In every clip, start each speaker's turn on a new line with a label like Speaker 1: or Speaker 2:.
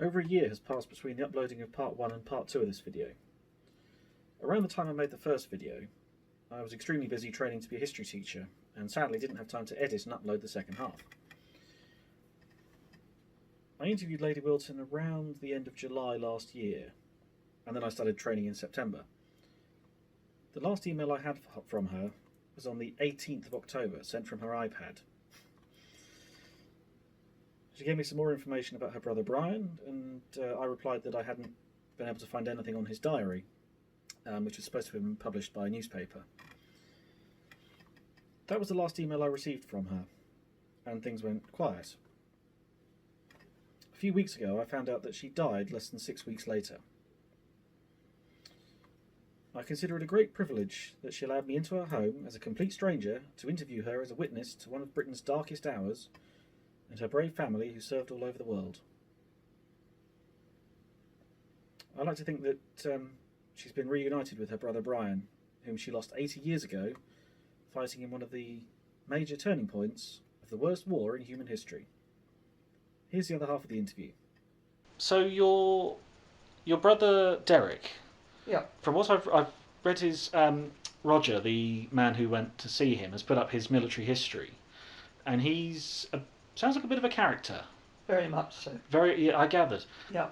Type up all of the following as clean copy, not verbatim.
Speaker 1: Over a year has passed between the uploading of part 1 and part 2 of this video. Around the time I made the first video, I was extremely busy training to be a history teacher, and sadly didn't have time to edit and upload the second half. I interviewed Lady Wilton around the end of July last year, and then I started training in September. The last email I had from her was on the 18th of October, sent from her iPad. She gave me some more information about her brother Bryan, and I replied that I hadn't been able to find anything on his diary, which was supposed to have been published by a newspaper. That was the last email I received from her, and things went quiet. A few weeks ago I found out that she died less than 6 weeks later. I consider it a great privilege that she allowed me into her home as a complete stranger to interview her as a witness to one of Britain's darkest hours and her brave family who served all over the world. I like to think that she's been reunited with her brother Bryan, whom she lost 80 years ago, fighting in one of the major turning points of the worst war in human history. Here's the other half of the interview. So your brother Derek,
Speaker 2: yeah,
Speaker 1: from what I've read, his Roger, the man who went to see him, has put up his military history, and he's sounds like a bit of a character.
Speaker 2: Very much so.
Speaker 1: Yeah, I gathered.
Speaker 2: Yeah.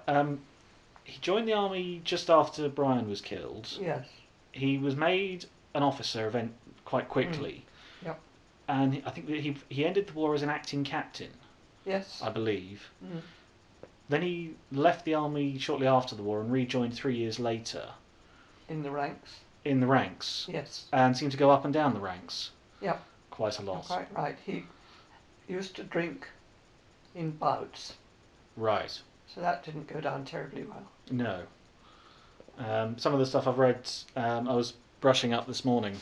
Speaker 1: He joined the army just after Bryan was killed.
Speaker 2: Yes.
Speaker 1: He was made an officer quite quickly.
Speaker 2: Yeah.
Speaker 1: And I think that he ended the war as an acting captain.
Speaker 2: Yes.
Speaker 1: I believe.
Speaker 2: Mm.
Speaker 1: Then he left the army shortly after the war and rejoined 3 years later.
Speaker 2: In the ranks.
Speaker 1: In the ranks.
Speaker 2: Yes.
Speaker 1: And seemed to go up and down the ranks.
Speaker 2: Yeah.
Speaker 1: Quite a lot.
Speaker 2: Quite right. He used to drink in bouts.
Speaker 1: Right.
Speaker 2: So that didn't go down terribly well.
Speaker 1: No. Some of the stuff I've read, I was brushing up this morning.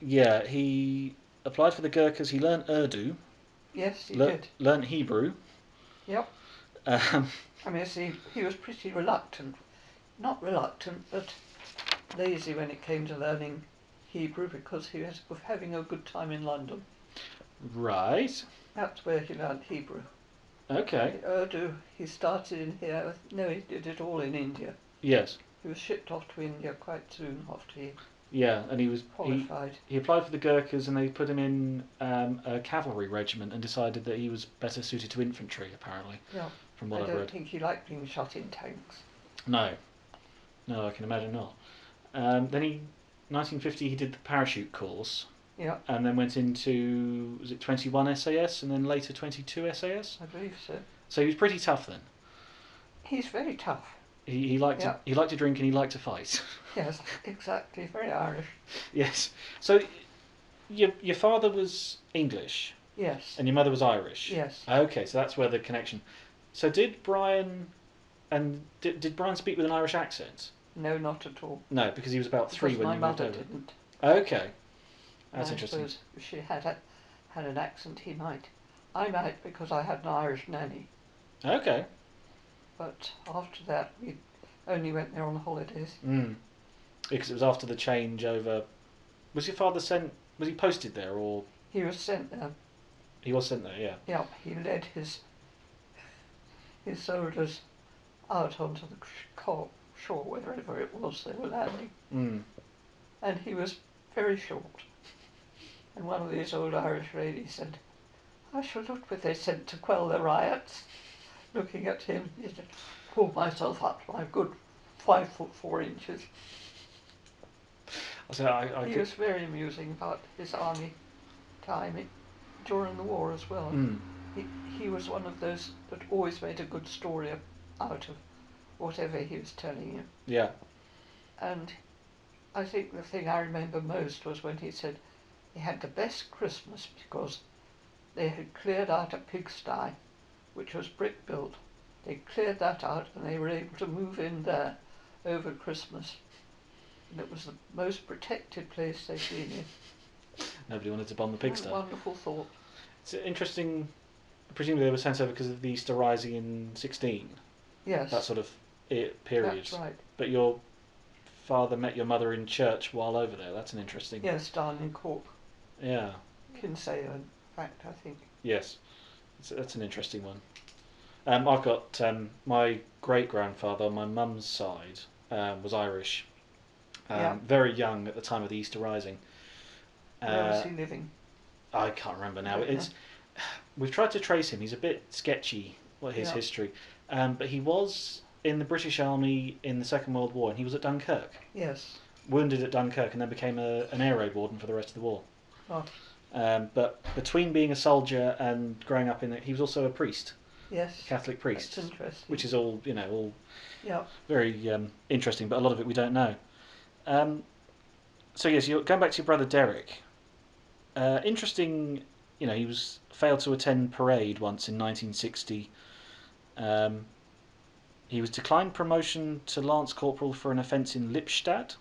Speaker 1: Yeah, he applied for the Gurkhas. He learnt Urdu.
Speaker 2: Yes, he did.
Speaker 1: Learnt Hebrew.
Speaker 2: Yep. I mean, see, he was pretty reluctant. Not reluctant, but lazy when it came to learning Hebrew because he was having a good time in London.
Speaker 1: Right.
Speaker 2: That's where he learnt Hebrew.
Speaker 1: Okay.
Speaker 2: Urdu, he started in here. No, he did it all in India.
Speaker 1: Yes.
Speaker 2: He was shipped off to India quite soon after he
Speaker 1: and he was
Speaker 2: qualified.
Speaker 1: He applied for the Gurkhas and they put him in a cavalry regiment and decided that he was better suited to infantry, apparently.
Speaker 2: Yeah.
Speaker 1: From what I've read.
Speaker 2: I don't think he liked being shot in tanks.
Speaker 1: No, I can imagine not. Then 1950, he did the parachute course.
Speaker 2: Yeah.
Speaker 1: And then went into, was it 21 SAS and then later 22 SAS?
Speaker 2: I believe so.
Speaker 1: So he was pretty tough then.
Speaker 2: He's very tough.
Speaker 1: He liked to drink and he liked to fight.
Speaker 2: Yes, exactly. Very Irish.
Speaker 1: Yes. So your father was English.
Speaker 2: Yes.
Speaker 1: And your mother was Irish.
Speaker 2: Yes.
Speaker 1: Okay, so that's where the connection. So did Bryan speak with an Irish accent?
Speaker 2: No, not at all.
Speaker 1: No, because he was about 3 when
Speaker 2: my
Speaker 1: you moved
Speaker 2: mother
Speaker 1: over.
Speaker 2: didn't.
Speaker 1: Okay. That's
Speaker 2: I
Speaker 1: interesting.
Speaker 2: suppose if she had an accent, he might. I might because I had an Irish nanny.
Speaker 1: Okay.
Speaker 2: But after that, we only went there on holidays.
Speaker 1: Because it was after the change over. Was your father was he posted there or?
Speaker 2: He was sent there.
Speaker 1: He was sent there, yeah.
Speaker 2: Yeah, he led his soldiers out onto the shore, wherever it was they were landing. And he was very short. And one of these old Irish ladies said, "I shall look what they sent to quell the riots." Looking at him, he said, "Pull myself up to my good 5'4". He was very amusing about his army time during the war as well. He was one of those that always made a good story out of whatever he was telling you.
Speaker 1: Yeah.
Speaker 2: And I think the thing I remember most was when he said he had the best Christmas because they had cleared out a pigsty, which was brick built. They cleared that out and they were able to move in there over Christmas. And it was the most protected place they'd been in.
Speaker 1: Nobody wanted to bomb the pigsty.
Speaker 2: Wonderful thought.
Speaker 1: It's interesting. Presumably they were sent over because of the Easter Rising in 16.
Speaker 2: Yes.
Speaker 1: That sort of period.
Speaker 2: That's right.
Speaker 1: But your father met your mother in church while over there. That's an interesting.
Speaker 2: Yes, down in Cork.
Speaker 1: Yeah.
Speaker 2: Kinsale, in fact, I think.
Speaker 1: Yes. That's an interesting one. I've got my great grandfather on my mum's side was Irish. Very young at the time of the Easter Rising.
Speaker 2: Where was he living?
Speaker 1: I can't remember now.
Speaker 2: Okay.
Speaker 1: We've tried to trace him. He's a bit sketchy, his history. But he was in the British Army in the Second World War, and he was at Dunkirk.
Speaker 2: Yes.
Speaker 1: Wounded at Dunkirk, and then became an air raid warden for the rest of the war.
Speaker 2: Oh.
Speaker 1: But between being a soldier and growing up in it, he was also a priest.
Speaker 2: Yes.
Speaker 1: Catholic priest.
Speaker 2: That's interesting.
Speaker 1: Which is all very interesting, but a lot of it we don't know. So yes, you're going back to your brother Derek. Interesting, he failed to attend parade once in 1960. He was declined promotion to Lance Corporal for an offence in Lippstadt.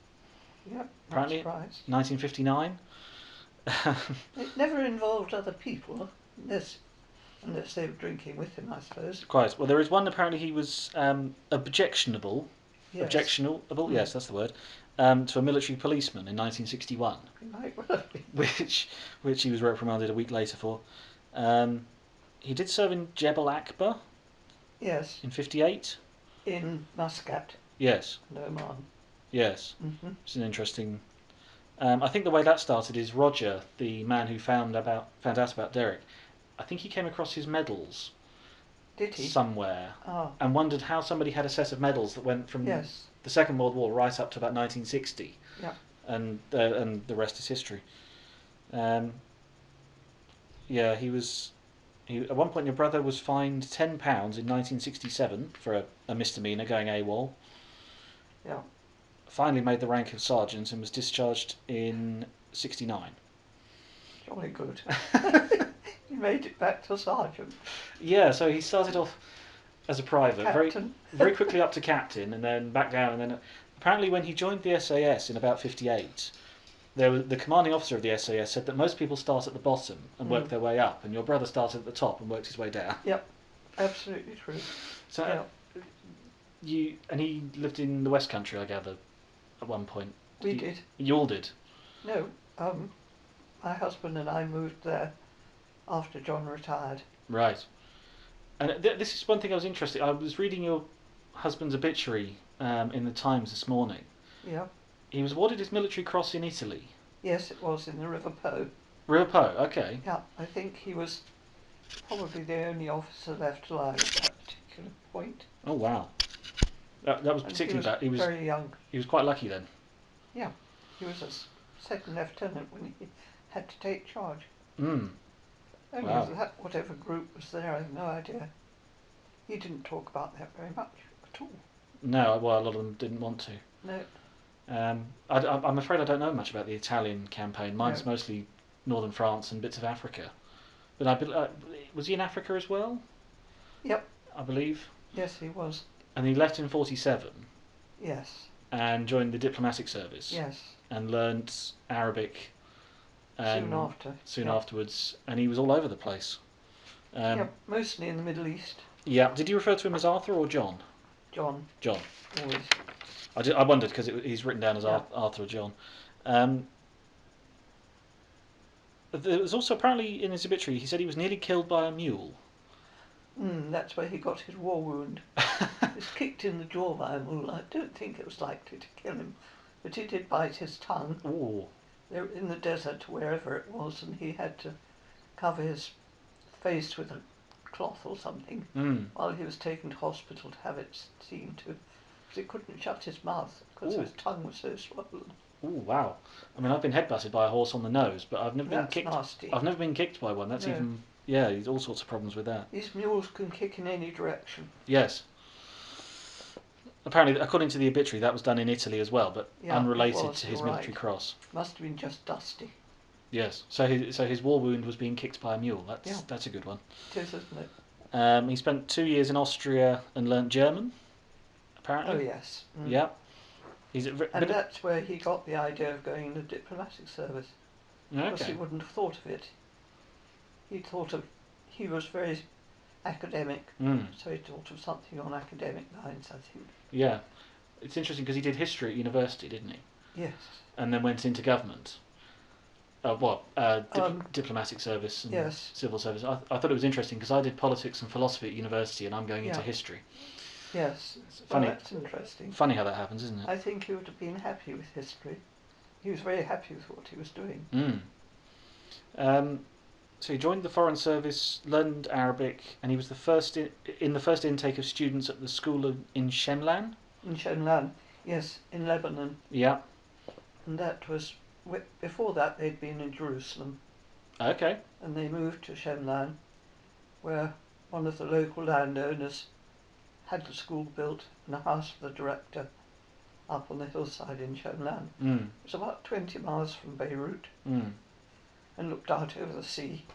Speaker 2: Yep,
Speaker 1: apparently, 1959.
Speaker 2: It never involved other people, unless they were drinking with him, I suppose.
Speaker 1: Quite. Well, there is one apparently he was objectionable.
Speaker 2: Yes.
Speaker 1: Objectionable, yes, that's the word. To a military policeman in 1961, which he was reprimanded a week later for. He did serve in Jebel Akbar.
Speaker 2: Yes.
Speaker 1: In 58.
Speaker 2: In Muscat.
Speaker 1: Yes.
Speaker 2: And Oman.
Speaker 1: Yes.
Speaker 2: Mm-hmm.
Speaker 1: It's an interesting. I think the way that started is Roger, the man who found out about Derek. I think he came across his medals.
Speaker 2: Did he?
Speaker 1: Somewhere.
Speaker 2: Oh.
Speaker 1: And wondered how somebody had a set of medals that went from the Second World War right up to about 1960.
Speaker 2: Yeah.
Speaker 1: And the rest is history. He was. At one point, your brother was fined £10 in 1967 for a misdemeanor going AWOL.
Speaker 2: Yeah.
Speaker 1: Finally made the rank of sergeant and was discharged in 69.
Speaker 2: Jolly good. He made it back to sergeant.
Speaker 1: Yeah, so he started off as a private,
Speaker 2: Captain.
Speaker 1: very quickly up to captain, and then back down. And then apparently, when he joined the SAS in about 58, the commanding officer of the SAS said that most people start at the bottom and work their way up, and your brother started at the top and worked his way down.
Speaker 2: Yep, absolutely true.
Speaker 1: So he lived in the West Country, I gather, at one point.
Speaker 2: We did.
Speaker 1: You all did?
Speaker 2: No, my husband and I moved there after John retired.
Speaker 1: Right. And this is one thing I was interested. I was reading your husband's obituary in the Times this morning.
Speaker 2: Yeah.
Speaker 1: He was awarded his military cross in Italy.
Speaker 2: Yes, it was in the River Po.
Speaker 1: River Po, okay.
Speaker 2: Yeah, I think he was probably the only officer left alive at that particular point.
Speaker 1: Oh wow. That was particularly bad.
Speaker 2: He was very young.
Speaker 1: He was quite lucky then.
Speaker 2: Yeah, he was a second lieutenant when he had to take charge. Only that whatever group was there, I have no idea. He didn't talk about that very much at all.
Speaker 1: No, well, a lot of them didn't want to.
Speaker 2: No.
Speaker 1: I'm afraid I don't know much about the Italian campaign. Mine's mostly northern France and bits of Africa. But was he in Africa as well?
Speaker 2: Yep.
Speaker 1: I believe.
Speaker 2: Yes, he was.
Speaker 1: And he left in 47.
Speaker 2: Yes.
Speaker 1: And joined the diplomatic service.
Speaker 2: Yes.
Speaker 1: And learnt Arabic.
Speaker 2: Soon
Speaker 1: afterwards, and he was all over the place.
Speaker 2: Mostly in the Middle East.
Speaker 1: Yeah. Did you refer to him as Arthur or John?
Speaker 2: John.
Speaker 1: John.
Speaker 2: Always.
Speaker 1: I wondered because he's written down as Arthur or John. There was also apparently in his obituary he said he was nearly killed by a mule.
Speaker 2: That's where he got his war wound. He was kicked in the jaw by a mule. I don't think it was likely to kill him, but it did bite his tongue.
Speaker 1: Ooh.
Speaker 2: They were in the desert, wherever it was, and he had to cover his face with a cloth or something while he was taken to hospital to have it seen to, because he couldn't shut his mouth because his tongue was so swollen.
Speaker 1: Oh wow! I mean, I've been headbutted by a horse on the nose, but I've never been kicked.
Speaker 2: Nasty.
Speaker 1: I've never been kicked by one. That's even all sorts of problems with that.
Speaker 2: These mules can kick in any direction.
Speaker 1: Yes. Apparently, according to the obituary, that was done in Italy as well, but unrelated to his military cross.
Speaker 2: Must have been just dusty.
Speaker 1: Yes. So his war wound was being kicked by a mule. That's a good one.
Speaker 2: It is, isn't it?
Speaker 1: He spent 2 years in Austria and learnt German. Apparently.
Speaker 2: Oh yes.
Speaker 1: Yeah.
Speaker 2: And that's where he got the idea of going in the diplomatic service.
Speaker 1: Okay.
Speaker 2: Because he wouldn't have thought of it. He was very academic, so he thought of something on academic lines, I think.
Speaker 1: Yeah. It's interesting because he did history at university, didn't he?
Speaker 2: Yes.
Speaker 1: And then went into government. Diplomatic service and
Speaker 2: Yes.
Speaker 1: civil service. I thought it was interesting because I did politics and philosophy at university, and I'm going into
Speaker 2: Yeah.
Speaker 1: history.
Speaker 2: Yes.
Speaker 1: It's
Speaker 2: Well,
Speaker 1: funny,
Speaker 2: that's interesting.
Speaker 1: funny how that happens, isn't it?
Speaker 2: I think he would have been happy with history. He was very happy with what he was doing.
Speaker 1: Mm. So he joined the Foreign Service, learned Arabic, and he was the first in the first intake of students at the school in Shemlan.
Speaker 2: In Shemlan, yes, in Lebanon.
Speaker 1: Yeah.
Speaker 2: And that was, before that they'd been in Jerusalem.
Speaker 1: Okay.
Speaker 2: And they moved to Shemlan, where one of the local landowners had the school built and a house for the director up on the hillside in Shemlan.
Speaker 1: Mm.
Speaker 2: It was about 20 miles from Beirut
Speaker 1: Mm.
Speaker 2: and looked out over the sea.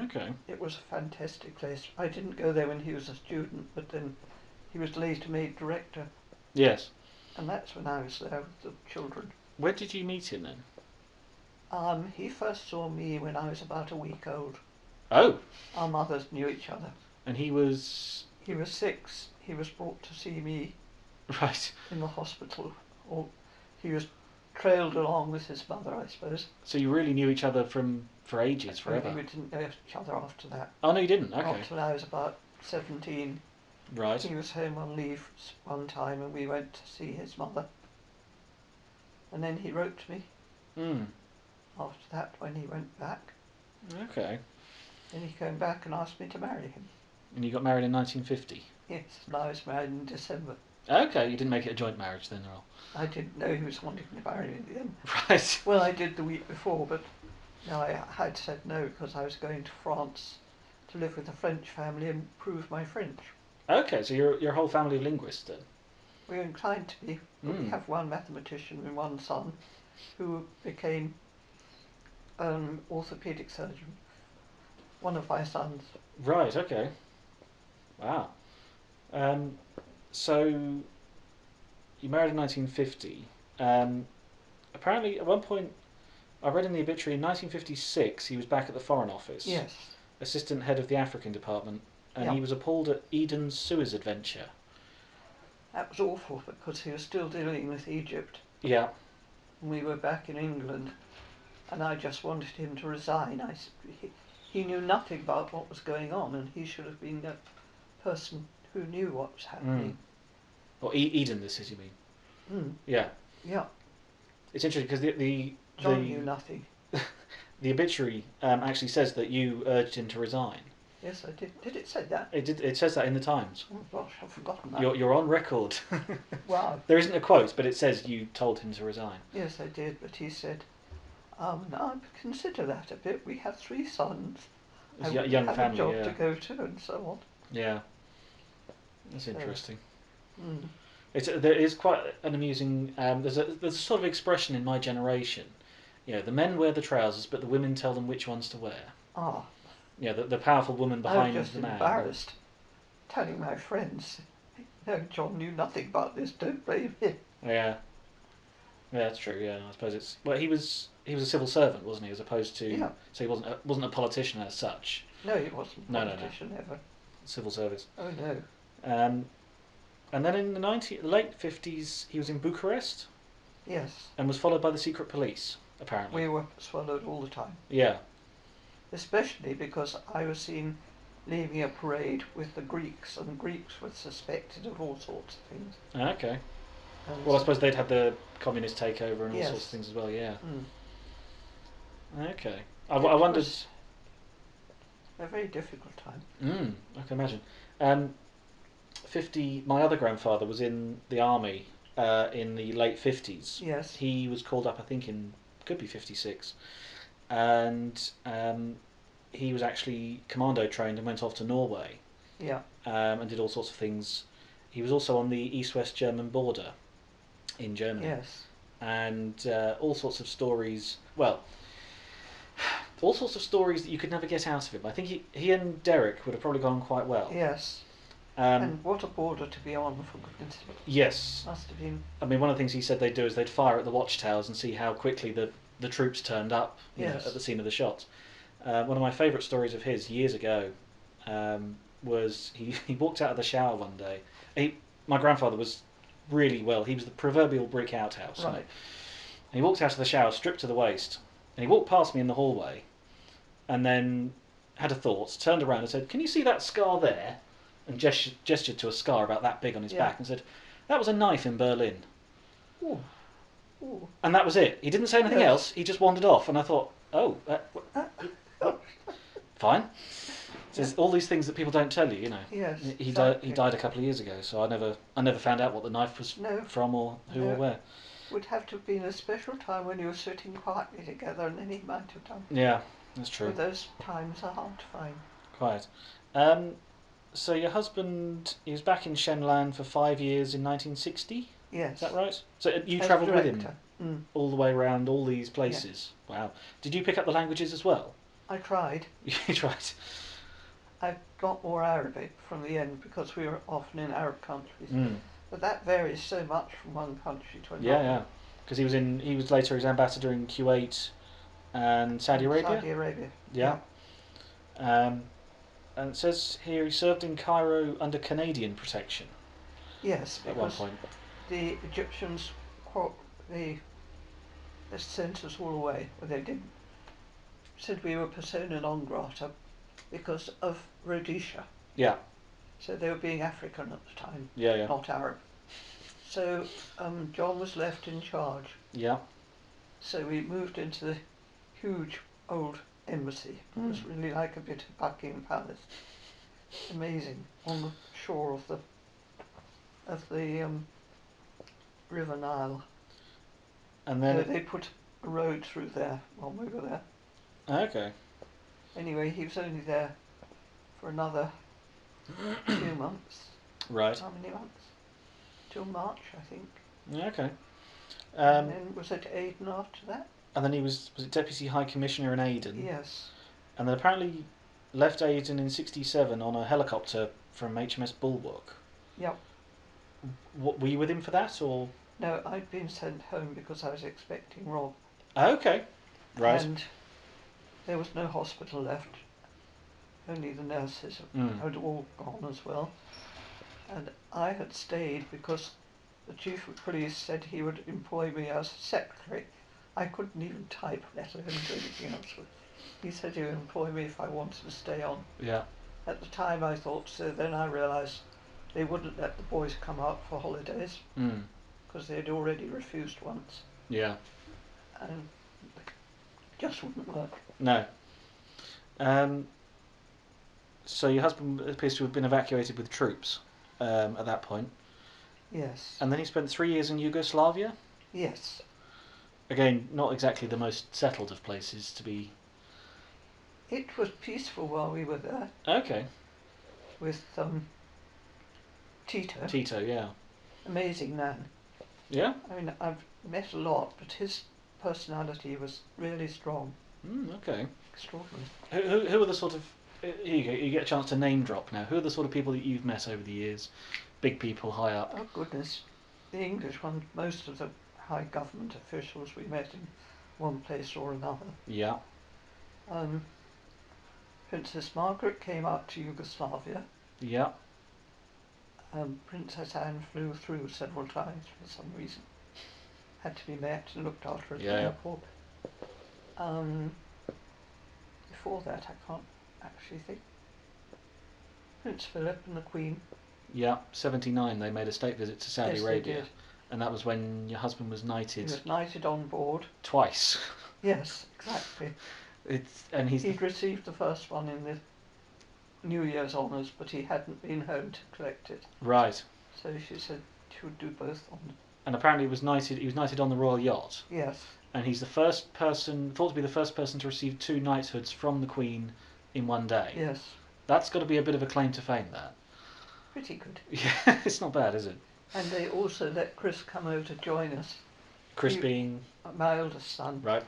Speaker 1: Okay.
Speaker 2: It was a fantastic place. I didn't go there when he was a student, but then he was later made director,
Speaker 1: Yes.
Speaker 2: and that's when I was there with the children.
Speaker 1: Where did you meet him then?
Speaker 2: He first saw me when I was about a week old.
Speaker 1: Oh.
Speaker 2: Our mothers knew each other.
Speaker 1: And he was.
Speaker 2: He was 6. He was brought to see me
Speaker 1: Right.
Speaker 2: in the hospital, or he was trailed along with his mother, I suppose.
Speaker 1: So you really knew each other for ages,
Speaker 2: Only
Speaker 1: forever.
Speaker 2: we didn't know each other after that.
Speaker 1: Oh no, you didn't.
Speaker 2: Not
Speaker 1: Okay.
Speaker 2: till I was about 17.
Speaker 1: Right.
Speaker 2: He was home on leave one time and we went to see his mother. And then he wrote to me
Speaker 1: Mm.
Speaker 2: after that when he went back.
Speaker 1: Okay.
Speaker 2: Then he came back and asked me to marry him.
Speaker 1: And you got married in 1950.
Speaker 2: Yes, and I was married in December.
Speaker 1: Okay, you didn't make it a joint marriage then, or?
Speaker 2: I didn't know he was wanting to marry me then.
Speaker 1: Right.
Speaker 2: Well, I did the week before, but no, I had said no because I was going to France to live with a French family and prove my French.
Speaker 1: Okay, so your whole family of linguists then.
Speaker 2: We're inclined to be. But we
Speaker 1: Mm.
Speaker 2: have one mathematician and one son who became an orthopaedic surgeon. One of my sons.
Speaker 1: Right. Okay. Wow. So you married in 1950. Apparently, at one point, I read in the obituary in 1956 he was back at the Foreign Office,
Speaker 2: Yes.
Speaker 1: assistant head of the African department, and
Speaker 2: Yeah.
Speaker 1: he was appalled at Eden's Suez adventure.
Speaker 2: That was awful because he was still dealing with Egypt.
Speaker 1: Yeah.
Speaker 2: And we were back in England and I just wanted him to resign. He knew nothing about what was going on and he should have been the person who knew what was happening.
Speaker 1: Or Eden, this is, you mean?
Speaker 2: Mm.
Speaker 1: Yeah.
Speaker 2: Yeah.
Speaker 1: It's interesting because
Speaker 2: John knew nothing.
Speaker 1: the obituary actually says that you urged him to resign.
Speaker 2: Yes, I did. Did it say that?
Speaker 1: It did. It says that in the Times.
Speaker 2: Oh gosh, I've forgotten that.
Speaker 1: You're on record.
Speaker 2: Wow.
Speaker 1: There isn't a quote, but it says you told him to resign.
Speaker 2: Yes, I did, but he said, "Now consider that a bit. We have 3 sons.
Speaker 1: It's
Speaker 2: I
Speaker 1: a young
Speaker 2: have
Speaker 1: family,
Speaker 2: a job
Speaker 1: yeah.
Speaker 2: to go to, and so on."
Speaker 1: Yeah, that's interesting.
Speaker 2: Mm.
Speaker 1: There is quite an amusing. There's a sort of expression in my generation. You know, the men wear the trousers, but the women tell them which ones to wear.
Speaker 2: Ah,
Speaker 1: Yeah, the powerful woman behind
Speaker 2: I was just
Speaker 1: the man.
Speaker 2: embarrassed, telling my friends, "No, John knew nothing about this. Don't blame him."
Speaker 1: Yeah, that's true. Yeah, I suppose it's. Well, he was a civil servant, wasn't he? As opposed to.
Speaker 2: Yeah.
Speaker 1: So he wasn't a politician as such.
Speaker 2: No, he wasn't a
Speaker 1: No.
Speaker 2: politician ever.
Speaker 1: Civil service.
Speaker 2: Oh no.
Speaker 1: And then in the late 50s, he was in Bucharest
Speaker 2: Yes,
Speaker 1: and was followed by the secret police, apparently.
Speaker 2: we were swallowed all the time,
Speaker 1: Yeah.
Speaker 2: especially because I was seen leaving a parade with the Greeks, and the Greeks were suspected of all sorts of things.
Speaker 1: Okay.
Speaker 2: And
Speaker 1: Well, I suppose they'd had the communist takeover and all
Speaker 2: Yes.
Speaker 1: sorts of things as well, yeah.
Speaker 2: Mm.
Speaker 1: Okay.
Speaker 2: It
Speaker 1: I wondered...
Speaker 2: was a very difficult time.
Speaker 1: I can imagine. 50. My other grandfather was in the army in the late 50s.
Speaker 2: Yes.
Speaker 1: He was called up, I think, could be 56. And he was actually commando trained and went off to Norway.
Speaker 2: Yeah.
Speaker 1: And did all sorts of things. He was also on the East-West German border in Germany.
Speaker 2: Yes.
Speaker 1: And all sorts of stories. Well, all sorts of stories that you could never get out of him. I think he and Derek would have probably gone quite well.
Speaker 2: Yes. And what a border to be on, for goodness sake.
Speaker 1: Yes.
Speaker 2: Must have been.
Speaker 1: I mean, one of the things he said they'd do is they'd fire at the watchtowers and see how quickly the troops turned up
Speaker 2: Yes.
Speaker 1: at the scene of the shots. One of my favourite stories of his years ago was he walked out of the shower one day. My grandfather was really well. He was the proverbial brick outhouse.
Speaker 2: Right.
Speaker 1: And he walked out of the shower, stripped to the waist, and he walked past me in the hallway, and then had a thought, turned around and said, "Can you see that scar there?" And gestured to a scar about that big on his back and said, "That was a knife in Berlin."
Speaker 2: Ooh. Ooh.
Speaker 1: And that was it. He didn't say anything else. He just wandered off, and I thought, oh, fine. So there's all these things that people don't tell you, you know.
Speaker 2: Yes.
Speaker 1: He died a couple of years ago, so I never found out what the knife was from or who or where.
Speaker 2: Would have to have been a special time when you were sitting quietly together, and then he might have done.
Speaker 1: Yeah, that's true.
Speaker 2: But those times are hard to find.
Speaker 1: Quite. So your husband, he was back in Shenlan for 5 years in 1960?
Speaker 2: Yes.
Speaker 1: Is that right? So you travelled with him
Speaker 2: Mm.
Speaker 1: all the way around all these places? Yeah. Wow. Did you pick up the languages as well?
Speaker 2: I tried.
Speaker 1: You tried?
Speaker 2: I got more Arabic from the end because we were often in Arab countries.
Speaker 1: Mm.
Speaker 2: But that varies so much from one country to another.
Speaker 1: Yeah. Because he was later his ambassador in Kuwait and Saudi Arabia?
Speaker 2: Saudi Arabia.
Speaker 1: Yeah. And it says here he served in Cairo under Canadian protection.
Speaker 2: Yes,
Speaker 1: at one point.
Speaker 2: The Egyptians they sent us all away. Well, they didn't. Said we were persona non grata because of Rhodesia.
Speaker 1: Yeah.
Speaker 2: So they were being African at the time.
Speaker 1: Yeah.
Speaker 2: Not Arab. So John was left in charge.
Speaker 1: Yeah.
Speaker 2: So we moved into the huge old embassy. It was really like a bit of Buckingham Palace. Amazing, on the shore of the River Nile.
Speaker 1: And then
Speaker 2: they put a road through there while we were there.
Speaker 1: Okay.
Speaker 2: Anyway, he was only there for another 2 months.
Speaker 1: Right.
Speaker 2: How many months? Till March, I think.
Speaker 1: Yeah, okay.
Speaker 2: And then was it Aden after that?
Speaker 1: And then he was it Deputy High Commissioner in Aden?
Speaker 2: Yes.
Speaker 1: And then apparently left Aden in '67 on a helicopter from HMS Bulwark.
Speaker 2: Yep.
Speaker 1: Were you with him for that, or?
Speaker 2: No, I'd been sent home because I was expecting Rob.
Speaker 1: Okay. Right.
Speaker 2: And there was no hospital left. Only the nurses had all gone as well. And I had stayed because the chief of police said he would employ me as secretary. I couldn't even type, let alone do anything else. He said he would employ me if I wanted to stay on.
Speaker 1: Yeah.
Speaker 2: At the time I thought so. Then I realised they wouldn't let the boys come out for holidays because they'd already refused once.
Speaker 1: Yeah.
Speaker 2: And it just wouldn't work.
Speaker 1: No. So your husband appears to have been evacuated with troops at that point.
Speaker 2: Yes.
Speaker 1: And then he spent 3 years in Yugoslavia?
Speaker 2: Yes.
Speaker 1: Again, not exactly the most settled of places to be.
Speaker 2: It was peaceful while we were there.
Speaker 1: Okay.
Speaker 2: With Tito.
Speaker 1: Tito, yeah.
Speaker 2: Amazing man.
Speaker 1: Yeah?
Speaker 2: I mean, I've met a lot, but his personality was really strong.
Speaker 1: Okay.
Speaker 2: Extraordinary.
Speaker 1: Who are the sort of... Here you go, you get a chance to name drop now. Who are the sort of people that you've met over the years? Big people, high up?
Speaker 2: Oh, goodness. The English ones, most of the high government officials we met in one place or another.
Speaker 1: Yeah.
Speaker 2: Princess Margaret came out to Yugoslavia.
Speaker 1: Yeah.
Speaker 2: Princess Anne flew through several times for some reason. Had to be met and looked after at the airport. Before that, I can't actually think. Prince Philip and the Queen.
Speaker 1: Yeah, 79 they made a state visit to Saudi Arabia.
Speaker 2: They did.
Speaker 1: And that was when your husband was knighted.
Speaker 2: He was knighted on board.
Speaker 1: Twice.
Speaker 2: Yes, exactly. He'd received the first one in the New Year's honours, but he hadn't been home to collect it.
Speaker 1: Right.
Speaker 2: So she said she would do both honours.
Speaker 1: And apparently he was knighted on the royal yacht.
Speaker 2: Yes.
Speaker 1: And he's thought to be the first person to receive 2 knighthoods from the Queen in one day.
Speaker 2: Yes.
Speaker 1: That's got to be a bit of a claim to fame, that.
Speaker 2: Pretty good.
Speaker 1: Yeah, it's not bad, is it?
Speaker 2: And they also let Chris come over to join us.
Speaker 1: Chris being?
Speaker 2: My eldest son.
Speaker 1: Right.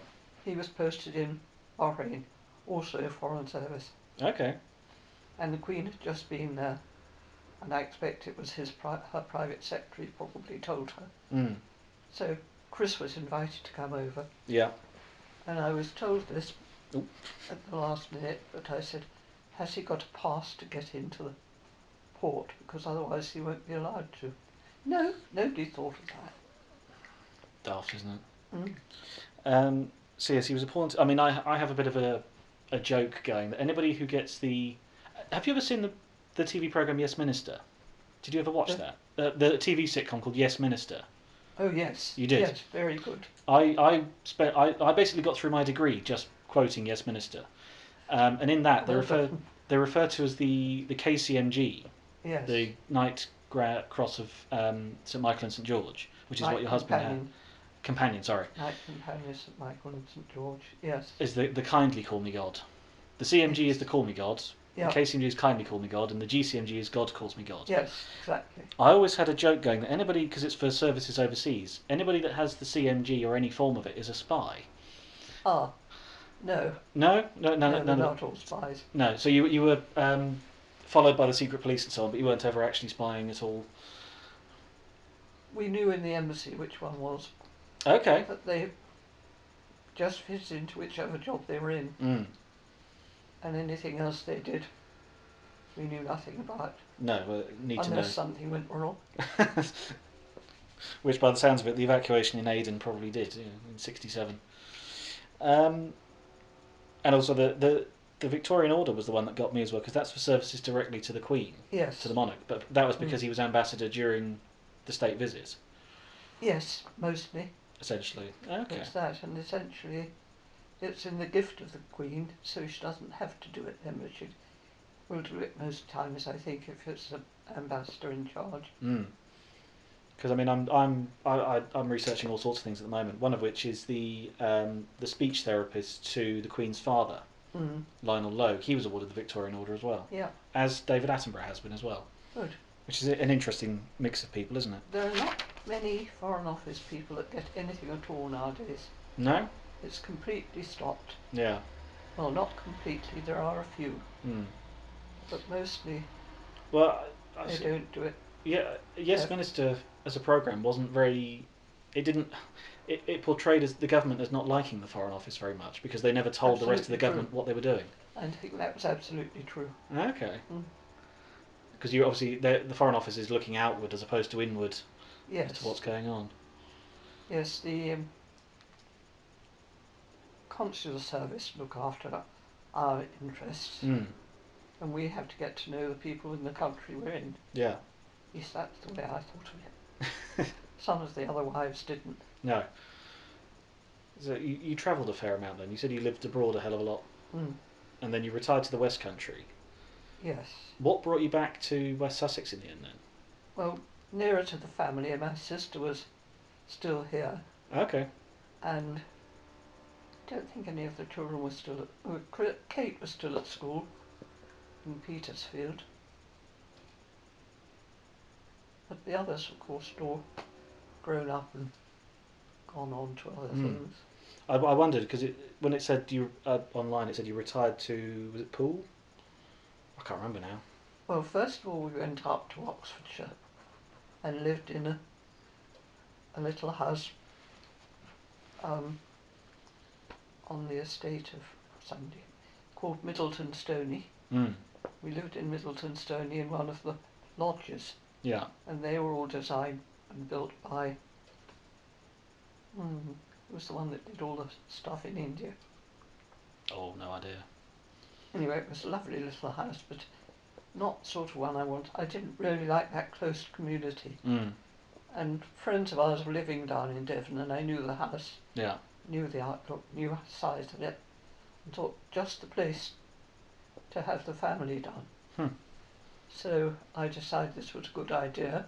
Speaker 2: He was posted in Bahrain, also Foreign Service.
Speaker 1: Okay.
Speaker 2: And the Queen had just been there, and I expect it was her private secretary probably told her. So Chris was invited to come over.
Speaker 1: Yeah.
Speaker 2: And I was told this at the last minute, but I said, has he got a pass to get into the port? Because otherwise he won't be allowed to. No, nobody thought of that.
Speaker 1: Daft, isn't it? So yes, he was a porn. I mean, I have a bit of a joke going that anybody who gets the. Have you ever seen the TV program Yes Minister? Did you ever watch that? The TV sitcom called Yes Minister.
Speaker 2: Oh yes.
Speaker 1: You did?
Speaker 2: Yes, very good.
Speaker 1: I basically got through my degree just quoting Yes Minister, and in that they're referred to as the KCMG,
Speaker 2: Yes.
Speaker 1: the Knight Cross of St Michael and St George, which is
Speaker 2: Knight
Speaker 1: what your husband had. Companion, sorry.
Speaker 2: Knight Companion, St Michael and St George. Yes.
Speaker 1: Is the kindly call me God. The CMG is the call me God.
Speaker 2: Yep.
Speaker 1: The KCMG is kindly call me God, and the GCMG is God calls me God.
Speaker 2: Yes, exactly.
Speaker 1: I always had a joke going that anybody, because it's for services overseas, anybody that has the CMG or any form of it is a spy.
Speaker 2: Ah, no.
Speaker 1: No,
Speaker 2: they're not all spies.
Speaker 1: No, so you were followed by the secret police and so on, but you weren't ever actually spying at all.
Speaker 2: We knew in the embassy which one was.
Speaker 1: Okay.
Speaker 2: But they just fitted into whichever job they were in.
Speaker 1: Mm.
Speaker 2: And anything else they did, we knew nothing about.
Speaker 1: No, need to know.
Speaker 2: Unless something went wrong.
Speaker 1: Which, by the sounds of it, the evacuation in Aden probably did, in '67. And also the Victorian Order was the one that got me as well, because that's for services directly to the Queen,
Speaker 2: yes,
Speaker 1: to the monarch. But that was because he was ambassador during the state visits.
Speaker 2: Yes, mostly.
Speaker 1: Essentially, okay.
Speaker 2: It's that, and essentially, it's in the gift of the Queen, so she doesn't have to do it then, but she will do it most times, I think, if it's an ambassador in charge.
Speaker 1: Because I mean, I'm researching all sorts of things at the moment. One of which is the speech therapist to the Queen's father, Lionel Logue. He was awarded the Victorian Order as well.
Speaker 2: Yeah.
Speaker 1: As David Attenborough has been as well.
Speaker 2: Good.
Speaker 1: Which is an interesting mix of people, isn't it?
Speaker 2: There are not many Foreign Office people that get anything at all nowadays.
Speaker 1: No?
Speaker 2: It's completely stopped.
Speaker 1: Yeah.
Speaker 2: Well, not completely. There are a few. But mostly, they don't do it.
Speaker 1: Yeah, Yes Minister as a programme wasn't very. It didn't. It portrayed as the government as not liking the Foreign Office very much because they never told the rest of the government what they were doing.
Speaker 2: I think that was absolutely true.
Speaker 1: Okay. Because you obviously the Foreign Office is looking outward as opposed to inward.
Speaker 2: Yes.
Speaker 1: As to what's going on.
Speaker 2: Yes, the consular service look after our interests, and we have to get to know the people in the country we're in.
Speaker 1: Yeah.
Speaker 2: At least that's the way I thought of it. Some of the other wives didn't.
Speaker 1: No. So you travelled a fair amount then. You said you lived abroad a hell of a lot. And then you retired to the West Country.
Speaker 2: Yes.
Speaker 1: What brought you back to West Sussex in the end then?
Speaker 2: Well, nearer to the family, and my sister was still here.
Speaker 1: Okay.
Speaker 2: And I don't think any of the children were still at... Kate was still at school in Petersfield. But the others, of course, had all grown up and gone on to other things.
Speaker 1: I wondered, because when it said you online, it said you retired to, was it Poole? I can't remember now.
Speaker 2: Well, first of all, we went up to Oxfordshire and lived in a little house on the estate of somebody called Middleton Stoney. We lived in Middleton Stoney in one of the lodges.
Speaker 1: Yeah.
Speaker 2: And they were all designed and built by... it was the one that did all the stuff in India.
Speaker 1: Oh, no idea.
Speaker 2: Anyway, it was a lovely little house, but not sort of one I want. I didn't really like that close community. And friends of ours were living down in Devon, and I knew the house.
Speaker 1: Yeah.
Speaker 2: Knew the outlook, knew the size of it, and thought just the place to have the family done. So I decided this was a good idea,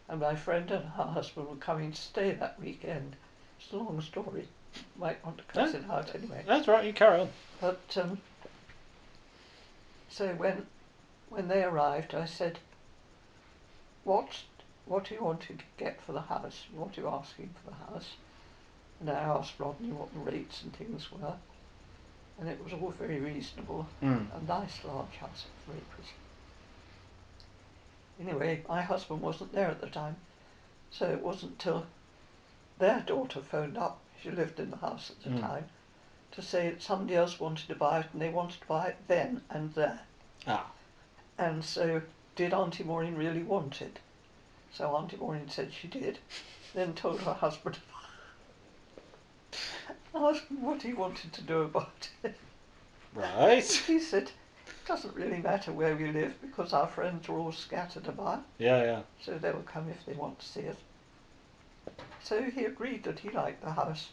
Speaker 2: and my friend and her husband were coming to stay that weekend. It's a long story. Might want to cut it out anyway.
Speaker 1: That's right, you carry on.
Speaker 2: But so when they arrived, I said, what do you want to get for the house? What are you asking for the house? And I asked Rodney what the rates and things were, and it was all very reasonable. A nice large house, very pretty. Anyway, my husband wasn't there at the time, so it wasn't till their daughter phoned up, she lived in the house at the time, to say that somebody else wanted to buy it, and they wanted to buy it then and there. And so, did Auntie Maureen really want it? So Auntie Maureen said she did, then told her husband. I asked him what he wanted to do about it.
Speaker 1: Right.
Speaker 2: He said, it doesn't really matter where we live because our friends are all scattered about,
Speaker 1: Yeah.
Speaker 2: so they will come if they want to see it. So he agreed that he liked the house.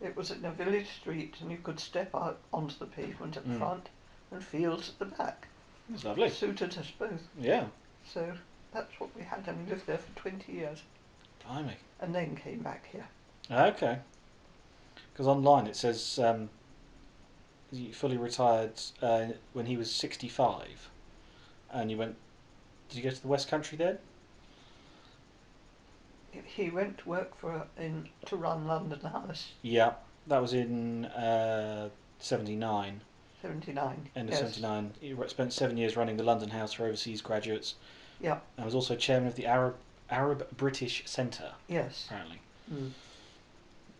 Speaker 2: It was in a village street and you could step out onto the pavement at the front and fields at the back.
Speaker 1: It's lovely.
Speaker 2: It suited us both.
Speaker 1: Yeah.
Speaker 2: So that's what we had, and we lived there for 20 years.
Speaker 1: Blimey.
Speaker 2: And then came back here.
Speaker 1: Okay. Because online it says he fully retired when he was 65. And you went... Did you go to the West Country then?
Speaker 2: He went to work to run London House.
Speaker 1: Yeah. That was in 79.
Speaker 2: 79.
Speaker 1: End of
Speaker 2: yes.
Speaker 1: 79. He spent 7 years running the London House for overseas graduates.
Speaker 2: Yeah.
Speaker 1: And was also chairman of the Arab British Centre.
Speaker 2: Yes.
Speaker 1: Apparently.
Speaker 2: Mm.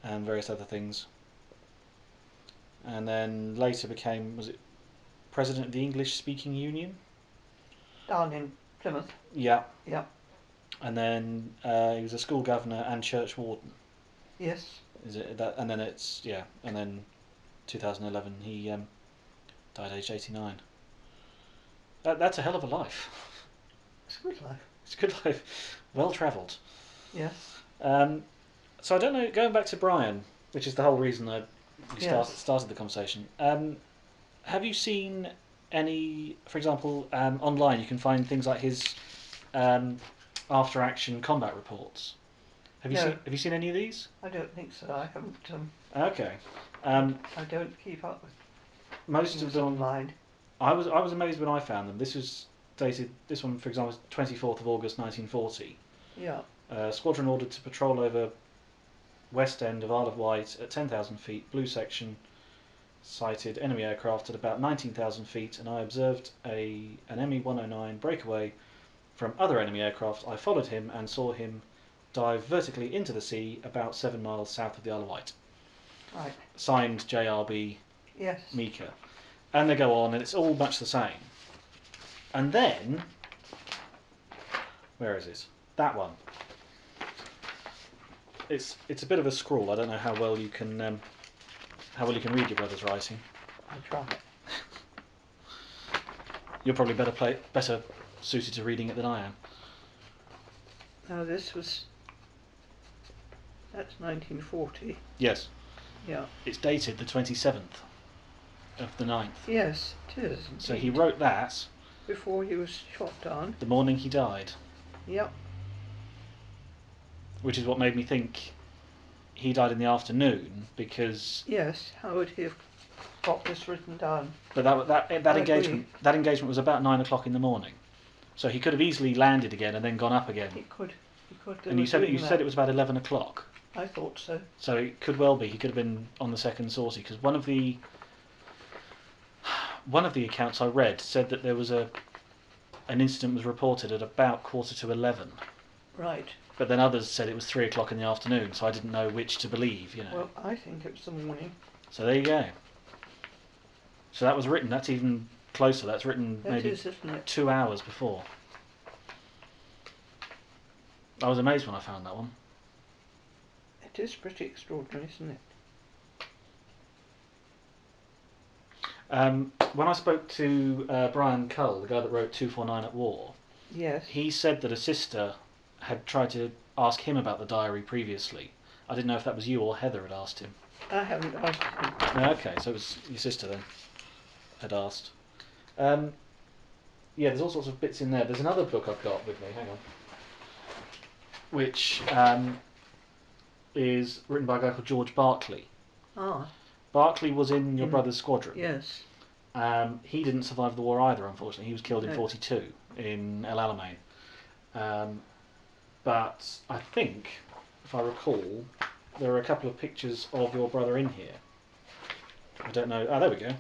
Speaker 1: And various other things. And then later became, was it president of the English Speaking Union?
Speaker 2: Down in Plymouth.
Speaker 1: Yeah.
Speaker 2: Yeah.
Speaker 1: And then he was a school governor and church warden.
Speaker 2: Yes.
Speaker 1: Is it that? And then it's and then 2011 he died aged 89. That's a hell of a life.
Speaker 2: It's a good life.
Speaker 1: It's a good life, well travelled.
Speaker 2: Yes.
Speaker 1: So I don't know. Going back to Bryan, which is the whole reason we started the conversation. Have you seen any, for example, online? You can find things like his after-action combat reports. Have you seen any of these?
Speaker 2: I don't think so. I haven't.
Speaker 1: Okay.
Speaker 2: I don't keep up with
Speaker 1: Most of them
Speaker 2: online.
Speaker 1: I was amazed when I found them. This was dated. This one, for example, is 24th of August 1940.
Speaker 2: Yeah.
Speaker 1: Squadron ordered to patrol over west end of Isle of Wight at 10,000 feet. Blue section sighted enemy aircraft at about 19,000 feet, and I observed an ME-109 breakaway from other enemy aircraft. I followed him and saw him dive vertically into the sea about 7 miles south of the Isle of Wight.
Speaker 2: Right.
Speaker 1: Signed JRB
Speaker 2: Yes.
Speaker 1: Meaker. And they go on, and it's all much the same. And then, where is it? That one. It's a bit of a scrawl. I don't know how well you can read your brother's writing.
Speaker 2: I try.
Speaker 1: You're probably better suited to reading it than I am.
Speaker 2: Now that's 1940.
Speaker 1: Yes.
Speaker 2: Yeah.
Speaker 1: It's dated the 27th of the 9th.
Speaker 2: Yes, it is.
Speaker 1: So he
Speaker 2: indeed.
Speaker 1: wrote that
Speaker 2: Before he was shot down.
Speaker 1: the morning he died,
Speaker 2: Yep.
Speaker 1: which is what made me think he died in the afternoon, because
Speaker 2: Yes. How would he have got this written down?
Speaker 1: but that engagement was about 9 o'clock in the morning, so he could have easily landed again and then gone up again.
Speaker 2: He could. They
Speaker 1: And
Speaker 2: were
Speaker 1: you said
Speaker 2: doing that.
Speaker 1: it was about 11 o'clock.
Speaker 2: I thought so.
Speaker 1: So it could well be he could have been on the second sortie, because one of the accounts I read said that there was an incident was reported at about 11:15,
Speaker 2: Right.
Speaker 1: but then others said it was 3 o'clock in the afternoon. So I didn't know which to believe,
Speaker 2: Well, I think it was the morning.
Speaker 1: So there you go. So that was written. That's even closer. That's written
Speaker 2: That
Speaker 1: maybe
Speaker 2: is, isn't it?
Speaker 1: 2 hours before. I was amazed when I found that one.
Speaker 2: It is pretty extraordinary, isn't it?
Speaker 1: When I spoke to Brian Cull, the guy that wrote 249 at War,
Speaker 2: Yes.
Speaker 1: he said that a sister had tried to ask him about the diary previously. I didn't know if that was you or Heather had asked him.
Speaker 2: I haven't asked him.
Speaker 1: Okay, so it was your sister then had asked. Yeah, there's all sorts of bits in there. There's another book I've got with me, hang on, which is written by a guy called George Barclay.
Speaker 2: Ah,
Speaker 1: Barclay was in your brother's squadron.
Speaker 2: yes.
Speaker 1: He didn't survive the war either, unfortunately. He was killed in
Speaker 2: No.
Speaker 1: 42 in El Alamein. But I think, if I recall, there are a couple of pictures of your brother in here. I don't know. Oh, there we go.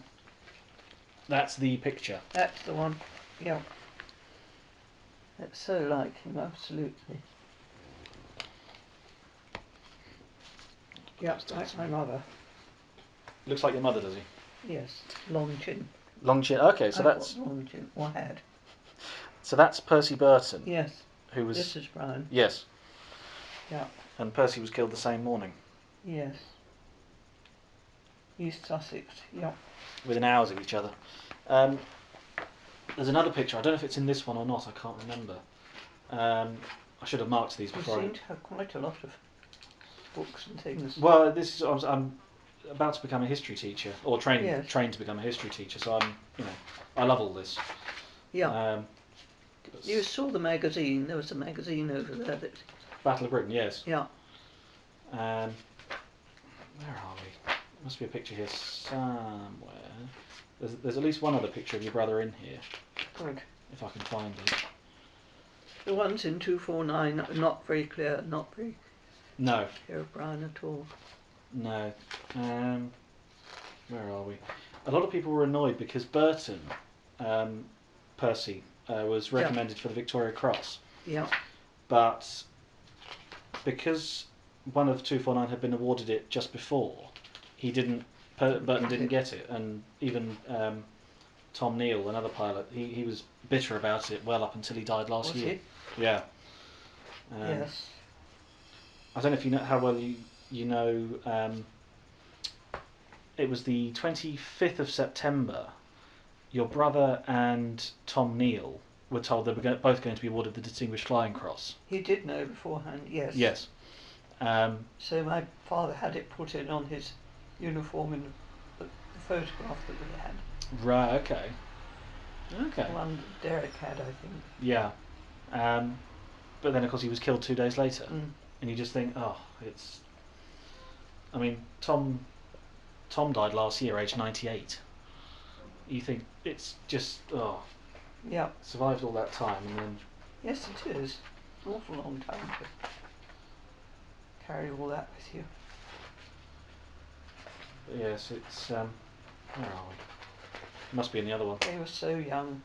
Speaker 1: That's the picture.
Speaker 2: That's the one. Yeah. That's so like him, absolutely. Yeah, like my mother.
Speaker 1: Looks like your mother, does he?
Speaker 2: Yes, long chin.
Speaker 1: Long chin. Okay, so
Speaker 2: I've
Speaker 1: that's
Speaker 2: got long chin, or had.
Speaker 1: Percy Burton,
Speaker 2: Yes,
Speaker 1: who was
Speaker 2: this is Bryan.
Speaker 1: yes,
Speaker 2: Yeah,
Speaker 1: and Percy was killed the same morning.
Speaker 2: yes. East Sussex, yeah.
Speaker 1: within hours of each other. There's another picture. I don't know if it's in this one or not. I can't remember. I should have marked these
Speaker 2: You
Speaker 1: before.
Speaker 2: seem to have quite a lot of books and things.
Speaker 1: Well, this is I'm about to become a history teacher, or trained to become a history teacher. So I love all this.
Speaker 2: Yeah. You saw the magazine. There was a magazine over there that.
Speaker 1: Battle of Britain, yes.
Speaker 2: Yeah.
Speaker 1: Where are we? There must be a picture here somewhere. There's at least one other picture of your brother in here.
Speaker 2: Good.
Speaker 1: If I can find it.
Speaker 2: The ones in 249 are not very clear, not very
Speaker 1: No.
Speaker 2: clear of Bryan at all.
Speaker 1: No. Where are we? A lot of people were annoyed because Burton, Percy, was recommended for the Victoria Cross.
Speaker 2: Yeah.
Speaker 1: But because one of 249 had been awarded it just before, Burton didn't get it, and even Tom Neal, another pilot, he was bitter about it well up until he died last year.
Speaker 2: Was he?
Speaker 1: Yeah.
Speaker 2: Yes.
Speaker 1: I don't know if you know how well you know. It was the 25th of September. Your brother and Tom Neal were told they were both going to be awarded the Distinguished Flying Cross.
Speaker 2: He did know beforehand, yes.
Speaker 1: Yes.
Speaker 2: So my father had it put in on his uniform in the photograph that we had.
Speaker 1: Right, okay. Okay.
Speaker 2: One Derek had, I think.
Speaker 1: Yeah. But then, of course, he was killed 2 days later.
Speaker 2: Mm.
Speaker 1: And you just think, oh, it's... I mean, Tom died last year, aged 98. You think, it's just, oh...
Speaker 2: Yeah.
Speaker 1: Survived all that time, and then...
Speaker 2: Yes, it is. An awful long time to carry all that with you.
Speaker 1: But yes, it's... where are we? Must be in the other one.
Speaker 2: They were so young.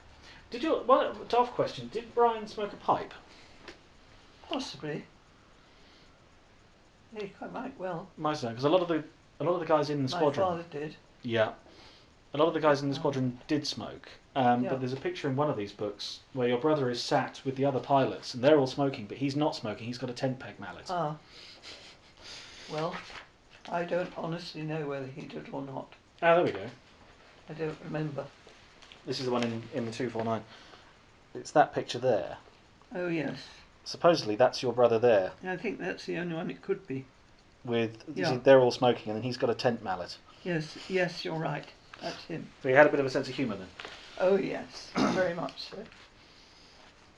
Speaker 1: Did you... Well, daft question. Did Bryan smoke a pipe?
Speaker 2: Possibly. Yeah, he quite might well.
Speaker 1: Might know, because a lot of the guys in the squadron...
Speaker 2: My father did.
Speaker 1: Yeah. A lot of the guys in the squadron did smoke.
Speaker 2: Yeah.
Speaker 1: But there's a picture in one of these books where your brother is sat with the other pilots, and they're all smoking, but he's not smoking. He's got a tent peg mallet.
Speaker 2: Ah. Well, I don't honestly know whether he did or not.
Speaker 1: Ah, there we go.
Speaker 2: I don't remember.
Speaker 1: This is the one in the 249. It's that picture there.
Speaker 2: Oh, yes.
Speaker 1: Supposedly that's your brother there.
Speaker 2: I think that's the only one it could be.
Speaker 1: With they're all smoking, and then he's got a tent mallet.
Speaker 2: Yes, yes, you're right. That's him.
Speaker 1: So he had a bit of a sense of humour then.
Speaker 2: Oh, yes, very much so.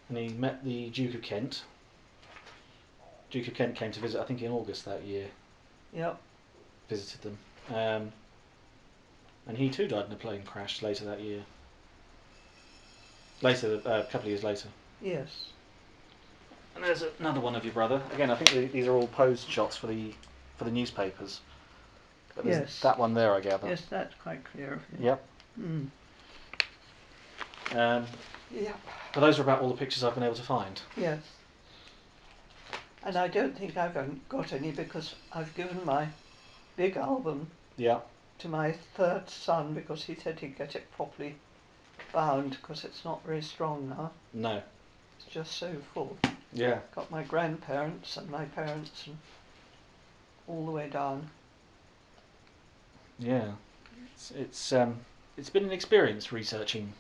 Speaker 1: And he met the Duke of Kent. Duke of Kent came to visit, I think, in August that year.
Speaker 2: Yep.
Speaker 1: Visited them. And he too died in a plane crash later that year. A couple of years later.
Speaker 2: Yes.
Speaker 1: And there's another one of your brother. Again, I think these are all posed shots for the newspapers. But there's that one there, I gather.
Speaker 2: Yes, that's quite clear of him.
Speaker 1: Yep.
Speaker 2: Mm. Yep.
Speaker 1: But those are about all the pictures I've been able to find.
Speaker 2: Yes. And I don't think I've got any because I've given my big album to my third son because he said he'd get it properly bound because it's not very strong now.
Speaker 1: No.
Speaker 2: It's just so full.
Speaker 1: Yeah.
Speaker 2: Got my grandparents and my parents and all the way down.
Speaker 1: Yeah. It's been an experience researching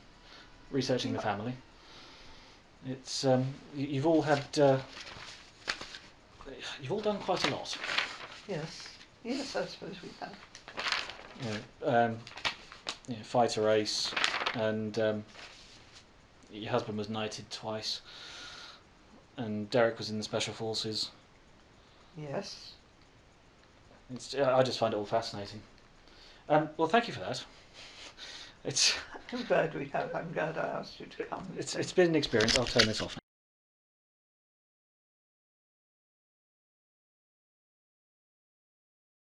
Speaker 1: the family. It's you've all had you've all done quite a lot.
Speaker 2: Yes. Yes, I suppose we have.
Speaker 1: Fighter ace, and your husband was knighted twice, and Derek was in the special forces.
Speaker 2: Yes.
Speaker 1: I just find it all fascinating. Well, thank you for that.
Speaker 2: I'm glad we have. I'm glad I asked you to come.
Speaker 1: It's been an experience. I'll turn this off now.